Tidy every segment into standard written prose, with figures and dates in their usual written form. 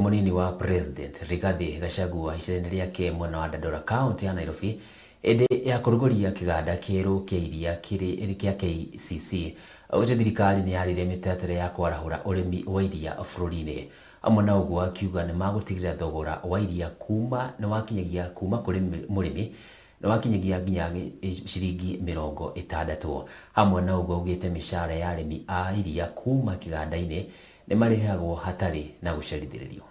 Munini wa President Rigathi Gachagua icera riake mwena wa Dandora County ya Nairobi ende ya kuruguria kiganda kieru kia iria kiri kia KCC ute thirikari ni yarire mitatere ya kwarahura urimi wa iria bururi-ini amwe na uguo akiuga ni magutigira thogora wa iria kuma ni wakinyagia kuma kuri murimi ni wakinyagia nginya ciringi 60 hamwe na uguo ugite mishara ya arimi a iria kuma kiganda-ini ni marihagwo hatari na gucerithiririo.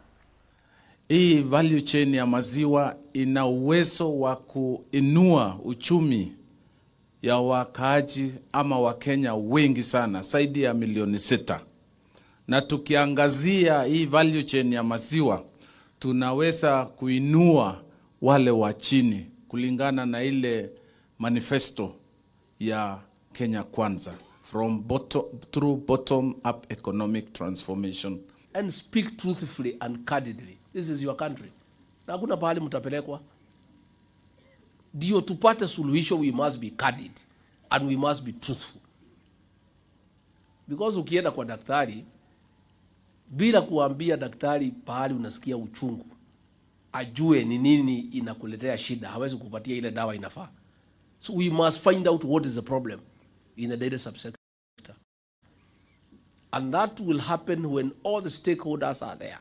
Hii value chain ya maziwa ina uwezo wa kuinua uchumi ya wakaaji ama Wakenya wengi sana, zaidi ya milioni 6. Na tukiangazia hii value chain ya maziwa, tunaweza kuinua wale wa chini kulingana na ile manifesto ya Kenya Kwanza, through bottom up economic transformation. And speak truthfully and candidly. This is your country. Na hakuna pahali mtapelekwa. Ndio tupate suluhisho, we must be candid and we must be truthful. Because ukienda kwa daktari bila kuambia daktari pahali unasikia uchungu, ajue ni nini inakuletea shida, hawezi kukupatia ile dawa inafaa. So we must find out what is the problem in the dairy subsector. And that will happen when all the stakeholders are there.